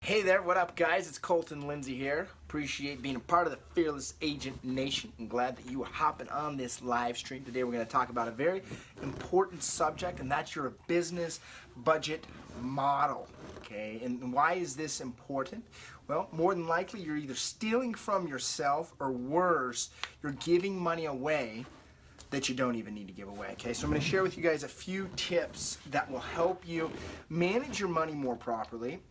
Hey there, what up guys? It's Colton, Lindsay here. Appreciate being a part of the Fearless Agent Nation. I'm glad that you are hopping on this live stream. Today we're going to talk about a very important subject, and that's your business budget model. Okay, and why is this important? Well, more than likely you're either stealing from yourself, or worse, you're giving money away that you don't even need to give away. Okay, so I'm going to share with you guys a few tips that will help you manage your money more properly.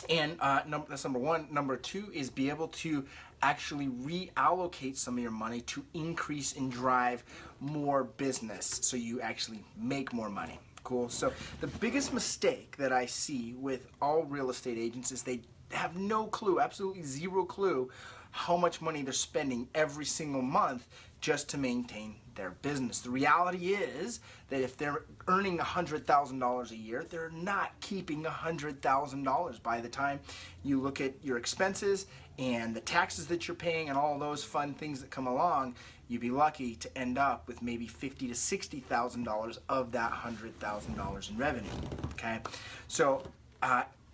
And that's number one. Number two is be able to actually reallocate some of your money to increase and drive more business so you actually make more money. Cool. So the biggest mistake that I see with all real estate agents is they have no clue, absolutely zero clue, how much money they're spending every single month just to maintain their business. The reality is that if they're earning $100,000 a year, they're not keeping $100,000 by the time you look at your expenses and the taxes that you're paying and all those fun things that come along. You'd be lucky to end up with maybe $50,000 to $60,000 of that $100,000 in revenue. Okay, so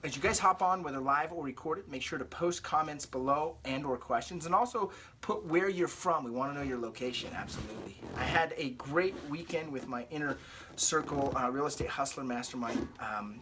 as you guys hop on, whether live or recorded, make sure to post comments below and or questions, and also put where you're from. We want to know your location, absolutely. I had a great weekend with my inner circle real estate hustler mastermind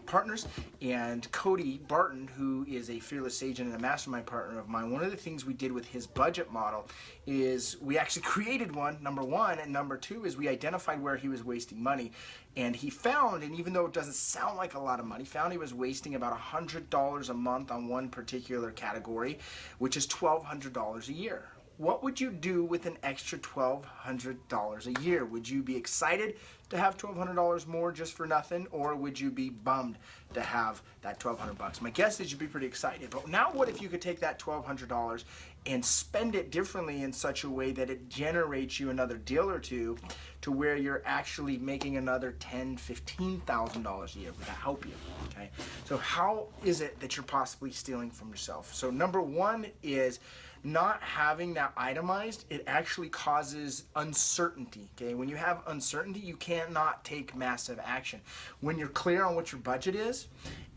partners, and Cody Barton, who is a fearless agent and a mastermind partner of mine. One of the things we did with his budget model is we actually created one, number one, and number two is we identified where he was wasting money. And he found, and even though it doesn't sound like a lot of money, found he was wasting about $100 a month on one particular category, which is $1,200 a year. What would you do with an extra $1,200 a year? Would you be excited to have $1,200 more just for nothing, or would you be bummed to have that $1,200? My guess is you'd be pretty excited. But now what if you could take that $1,200 and spend it differently in such a way that it generates you another deal or two to where you're actually making another $10,000, $15,000 a year? Would that help you? Okay. So how is it that you're possibly stealing from yourself? So number one is not having that itemized. It actually causes uncertainty. Okay, when you have uncertainty, you cannot take massive action. When you're clear on what your budget is,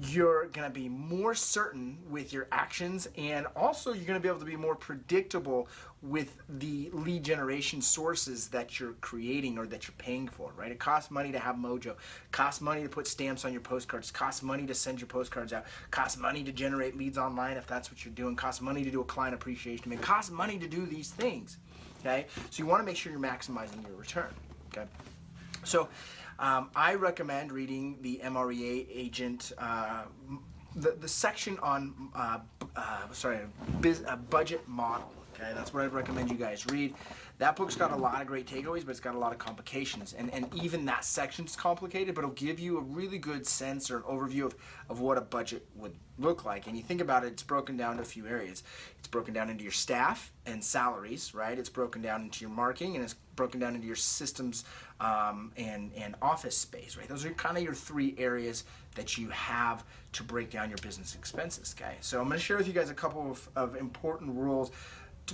you're going to be more certain with your actions, and also you're going to be able to be more predictable with the lead generation sources that you're creating or that you're paying for, right? It costs money to have Mojo. It costs money to put stamps on your postcards. It costs money to send your postcards out. It costs money to generate leads online if that's what you're doing. It costs money to do a client appreciation. It costs money to do these things, okay? So you want to make sure you're maximizing your return, okay? So I recommend reading the MREA agent, the section on budget model. Okay, that's what I'd recommend you guys read. That book's got a lot of great takeaways, but it's got a lot of complications. And even that section's complicated, but it'll give you a really good sense or an overview of what a budget would look like. And you think about it, it's broken down to a few areas. It's broken down into your staff and salaries, right? It's broken down into your marketing, and it's broken down into your systems and office space, right? Those are kind of your three areas that you have to break down your business expenses, okay? So I'm going to share with you guys a couple of important rules,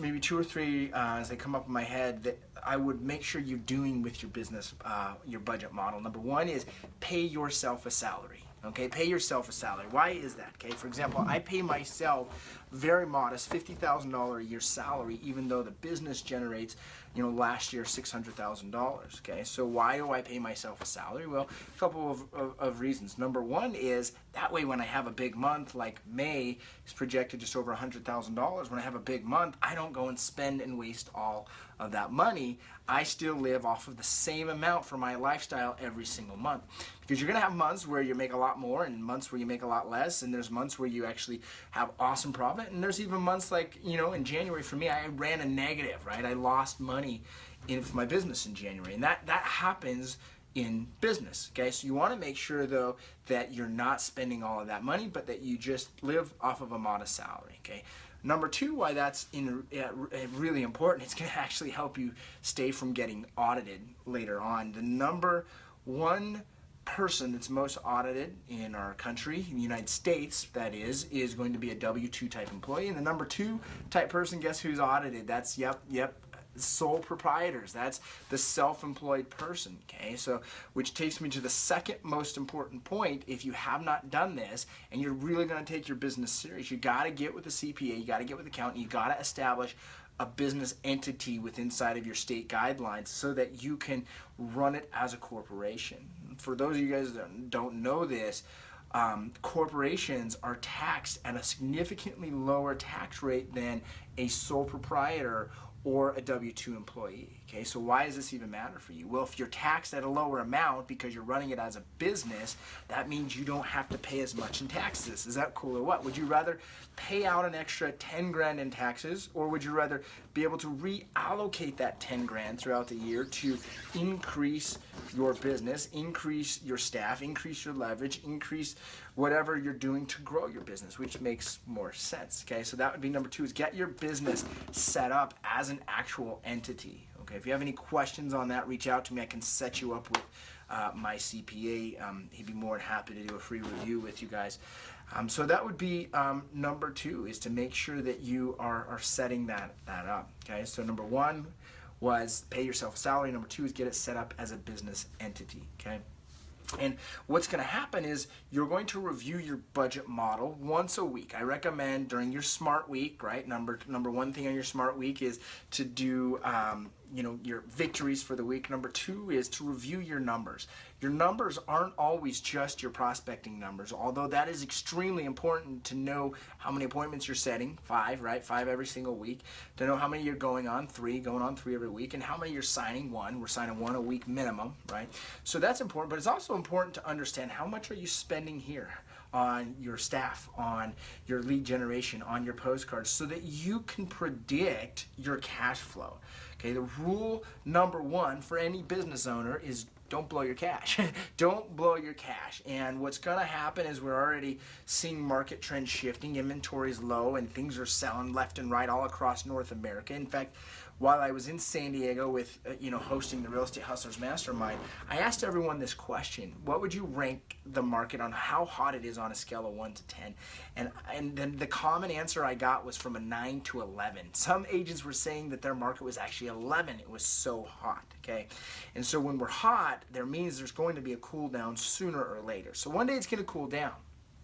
maybe two or three as they come up in my head, that I would make sure you're doing with your business, your budget model. Number one is pay yourself a salary. Okay, pay yourself a salary. Why is that? Okay, for example, I pay myself very modest $50,000 a year salary, even though the business generates, last year $600,000. Okay, so why do I pay myself a salary? Well, a couple of reasons. Number one is that way when I have a big month, like May is projected just over $100,000. When I have a big month, I don't go and spend and waste all of that money. I still live off of the same amount for my lifestyle every single month. Because you're going to have months where you make a lot more and months where you make a lot less, and there's months where you actually have awesome profit, and there's even months like, in January for me, I ran a negative, right? I lost money in my business in January, and that happens in business, okay? So you want to make sure, though, that you're not spending all of that money, but that you just live off of a modest salary, okay? Number two, why that's really important, it's going to actually help you stay from getting audited later on. The number one person that's most audited in our country, in the United States, that is going to be a W-2 type employee. And the number two type person, guess who's audited? That's, yep, sole proprietors. That's the self-employed person, okay? So, which takes me to the second most important point. If you have not done this and you're really going to take your business serious, you got to get with a CPA, you got to get with an accountant, you got to establish a business entity within inside of your state guidelines so that you can run it as a corporation. For those of you guys that don't know this, corporations are taxed at a significantly lower tax rate than a sole proprietor or a W-2 employee. Okay, so why does this even matter for you? Well, if you're taxed at a lower amount because you're running it as a business, that means you don't have to pay as much in taxes. Is that cool or what? Would you rather pay out an extra 10 grand in taxes, or would you rather be able to reallocate that 10 grand throughout the year to increase your business, increase your staff, increase your leverage, increase whatever you're doing to grow your business, which makes more sense, okay? So that would be number 2, is get your business set up as an actual entity, okay? If you have any questions on that, reach out to me. I can set you up with my CPA. He'd be more than happy to do a free review with you guys. So that would be number 2, is to make sure that you are setting that up, okay? So number 1 was pay yourself a salary. Number 2 is get it set up as a business entity, okay? And what's going to happen is you're going to review your budget model once a week. I recommend during your smart week, right? Number 1 thing on your smart week is to do your victories for the week. Number 2 is to review your numbers. Your numbers aren't always just your prospecting numbers, although that is extremely important to know how many appointments you're setting, 5, right? 5 every single week. To know how many you're going on 3 every week, and how many you're signing 1. We're signing 1 a week minimum, right? So that's important, but it's also important to understand how much are you spending here on your staff, on your lead generation, on your postcards, so that you can predict your cash flow. Okay, the rule number 1 for any business owner is don't blow your cash. Don't blow your cash. And what's going to happen is we're already seeing market trends shifting. Inventory is low and things are selling left and right all across North America. In fact, while I was in San Diego with, hosting the Real Estate Hustlers Mastermind, I asked everyone this question: what would you rank the market on how hot it is on a scale of 1 to 10? And then the common answer I got was from a 9 to 11. Some agents were saying that their market was actually 11. It was so hot, okay? And so when we're hot, there means there's going to be a cool down sooner or later. So one day it's going to cool down,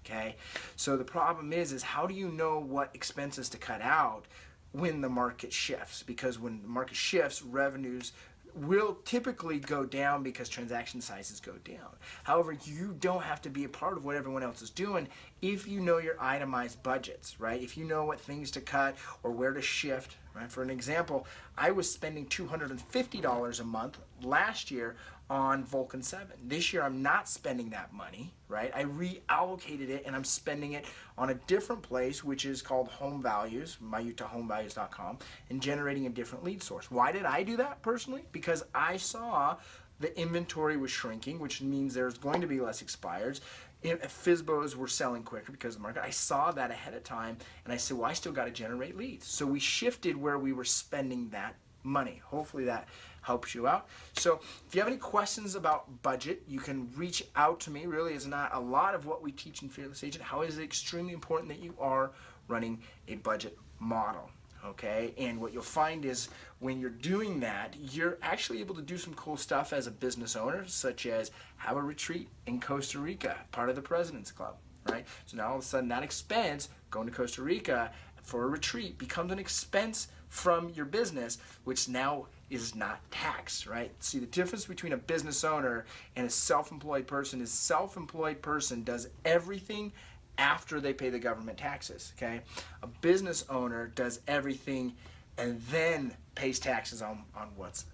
okay? So the problem is how do you know what expenses to cut out when the market shifts? Because when the market shifts, revenues will typically go down because transaction sizes go down. However, you don't have to be a part of what everyone else is doing if you know your itemized budgets, right? If you know what things to cut or where to shift, right? For an example, I was spending $250 a month last year on Vulcan 7. This year I'm not spending that money, right? I reallocated it and I'm spending it on a different place, which is called Home Values, myutahhomevalues.com, and generating a different lead source. Why did I do that personally? Because I saw the inventory was shrinking, which means there's going to be less expireds. FSBOs were selling quicker because of the market. I saw that ahead of time and I said, well, I still got to generate leads. So we shifted where we were spending that money. Hopefully that helps you out. So if you have any questions about budget, you can reach out to me. Really is not a lot of what we teach in Fearless Agent. How is it extremely important that you are running a budget model, okay? And what you'll find is when you're doing that, you're actually able to do some cool stuff as a business owner, such as have a retreat in Costa Rica, part of the President's Club, right? So now all of a sudden that expense, going to Costa Rica for a retreat, becomes an expense from your business, which now is not taxed, right? See, the difference between a business owner and a self-employed person is self-employed person does everything after they pay the government taxes, okay? A business owner does everything and then pays taxes on what's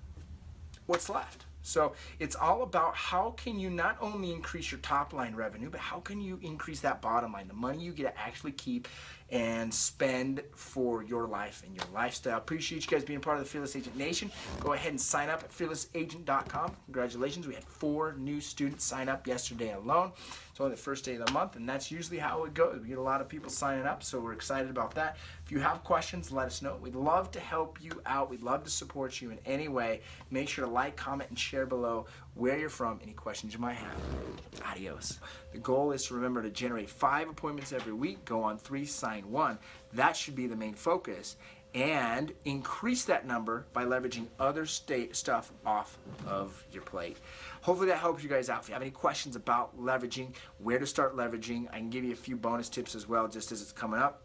left. So it's all about how can you not only increase your top line revenue, but how can you increase that bottom line, the money you get to actually keep and spend for your life and your lifestyle. Appreciate you guys being part of the Fearless Agent Nation. Go ahead and sign up at fearlessagent.com. Congratulations, we had 4 new students sign up yesterday alone. It's only the first day of the month, and that's usually how it goes. We get a lot of people signing up, so we're excited about that. If you have questions, let us know. We'd love to help you out. We'd love to support you in any way. Make sure to like, comment, and share below where you're from, any questions you might have. Adios. The goal is to remember to generate 5 appointments every week, go on 3, sign 1. That should be the main focus. and increase that number by leveraging other stuff off of your plate. Hopefully that helps you guys out. If you have any questions about leveraging, where to start leveraging, I can give you a few bonus tips as well just as it's coming up.